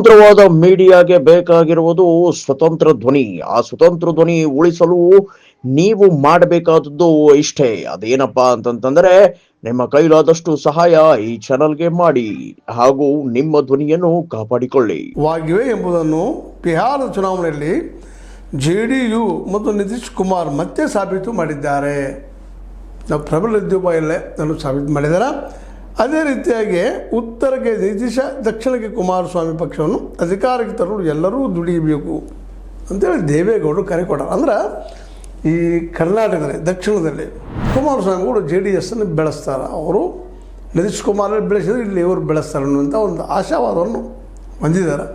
ಸ್ವತಂತ್ರವಾದ ಮೀಡಿಯಾಗೆ ಬೇಕಾಗಿರುವುದು ಸ್ವತಂತ್ರ ಧ್ವನಿ. ಆ ಸ್ವತಂತ್ರ ಧ್ವನಿ ಉಳಿಸಲು ನೀವು ಮಾಡಬೇಕಾದದ್ದು ಇಷ್ಟೇ. ಅದೇನಪ್ಪಾ ಅಂತಂತಂದ್ರೆ, ನಿಮ್ಮ ಕೈಲಾದಷ್ಟು ಸಹಾಯ ಈ ಚಾನಲ್ಗೆ ಮಾಡಿ ಹಾಗೂ ನಿಮ್ಮ ಧ್ವನಿಯನ್ನು ಕಾಪಾಡಿಕೊಳ್ಳಿ. ವಾಗಿವೆ ಎಂಬುದನ್ನು ಬಿಹಾರದ ಚುನಾವಣೆಯಲ್ಲಿ JDU ಮತ್ತು ನಿತೀಶ್ ಕುಮಾರ್ ಮತ್ತೆ ಸಾಬೀತು ಮಾಡಿದ್ದಾರೆ. ನಾವು ಪ್ರಬಲ ವಿದ್ಯುಪಾಯಲ್ಲೇ ನಾನು ಸಾಬೀತು ಮಾಡಿದ್ದಾರೆ. ಅದೇ ರೀತಿಯಾಗಿ ಉತ್ತರಕ್ಕೆ ನಿತೀಶ, ದಕ್ಷಿಣಕ್ಕೆ ಕುಮಾರಸ್ವಾಮಿ ಪಕ್ಷವನ್ನು ಅಧಿಕಾರಕ್ಕೆ ತರಲು ಎಲ್ಲರೂ ದುಡಿಯಬೇಕು ಅಂತೇಳಿ ದೇವೇಗೌಡರು ಕರೆ ಕೊಡೋರು. ಅಂದ್ರೆ ಈ ಕರ್ನಾಟಕದಲ್ಲಿ ದಕ್ಷಿಣದಲ್ಲಿ ಕುಮಾರಸ್ವಾಮಿಗಳು JDS ಅನ್ನು ಬೆಳೆಸ್ತಾರೆ. ಅವರು ನಿತೀಶ್ ಕುಮಾರ್ ಬೆಳೆಸಿದ್ರೆ ಇಲ್ಲಿ ಇವರು ಬೆಳೆಸ್ತಾರೆ ಅನ್ನುವಂಥ ಒಂದು ಆಶಾವಾದವನ್ನು ಹೊಂದಿದ್ದಾರೆ.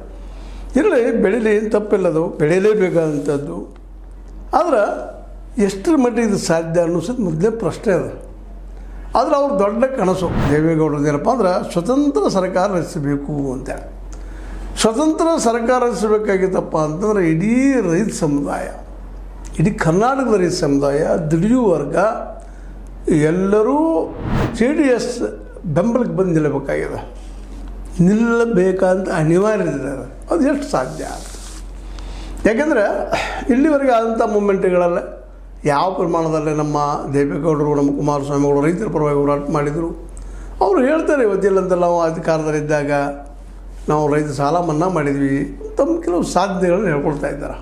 ಇರಲಿ, ಬೆಳೀಲಿ, ತಪ್ಪಿಲ್ಲದು, ಬೆಳೆಯಲೇಬೇಕಾದಂಥದ್ದು. ಆದ್ರೆ ಎಷ್ಟರ ಮಟ್ಟಿಗೆ ಇದು ಸಾಧ್ಯ ಅನ್ನಿಸೋದು ಮೊದಲೇ ಪ್ರಶ್ನೆ ಅದು. ಆದರೆ ಅವ್ರ ದೊಡ್ಡ ಕನಸು ದೇವೇಗೌಡರದ್ದು ಏನಪ್ಪ ಅಂದ್ರೆ ಸ್ವತಂತ್ರ ಸರ್ಕಾರ ರಚಿಸಬೇಕು ಅಂತೇಳಿ. ಸ್ವತಂತ್ರ ಸರ್ಕಾರ ರಚಿಸಬೇಕಾಗಿತ್ತಪ್ಪ ಅಂತಂದ್ರೆ ಇಡೀ ರೈತ ಸಮುದಾಯ, ಇಡೀ ಕರ್ನಾಟಕದ ರೈತ ಸಮುದಾಯ, ದುಡಿಯುವ ವರ್ಗ ಎಲ್ಲರೂ JDS ಬೆಂಬಲಕ್ಕೆ ಬಂದು ನಿಲ್ಲಬೇಕಾಗಿದೆ. ನಿಲ್ಲಬೇಕಂತ ಅನಿವಾರ್ಯ ಇದೆ. ಅದು ಎಷ್ಟು ಸಾಧ್ಯ ಅಂತ. ಯಾಕೆಂದರೆ ಇಲ್ಲಿವರೆಗೆ ಆದಂಥ ಮೂಮೆಂಟ್ಗಳಲ್ಲ ಯಾವ ಪ್ರಮಾಣದಲ್ಲಿ ನಮ್ಮ ದೇವೇಗೌಡರು, ನಮ್ಮ ಕುಮಾರಸ್ವಾಮಿಗಳು ರೈತರ ಪರವಾಗಿ ಹೋರಾಟ ಮಾಡಿದರು. ಅವರು ಹೇಳ್ತಾರೆ, ಇವತ್ತಿಲ್ಲಂತ ನಾವು ಅಧಿಕಾರದಲ್ಲಿದ್ದಾಗ ನಾವು ರೈತ ಸಾಲ ಮನ್ನಾ ಮಾಡಿದ್ವಿ, ತಮ್ಮ ಕೆಲವು ಸಾಧ್ಯತೆಗಳನ್ನು ಹೇಳ್ಕೊಳ್ತಾ ಇದ್ದಾರೆ.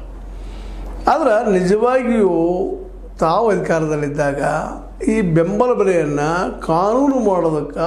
ಆದರೆ ನಿಜವಾಗಿಯೂ ತಾವು ಅಧಿಕಾರದಲ್ಲಿದ್ದಾಗ ಈ ಬೆಂಬಲ ಬೆಲೆಯನ್ನು ಕಾನೂನು ಮಾಡೋದಕ್ಕೆ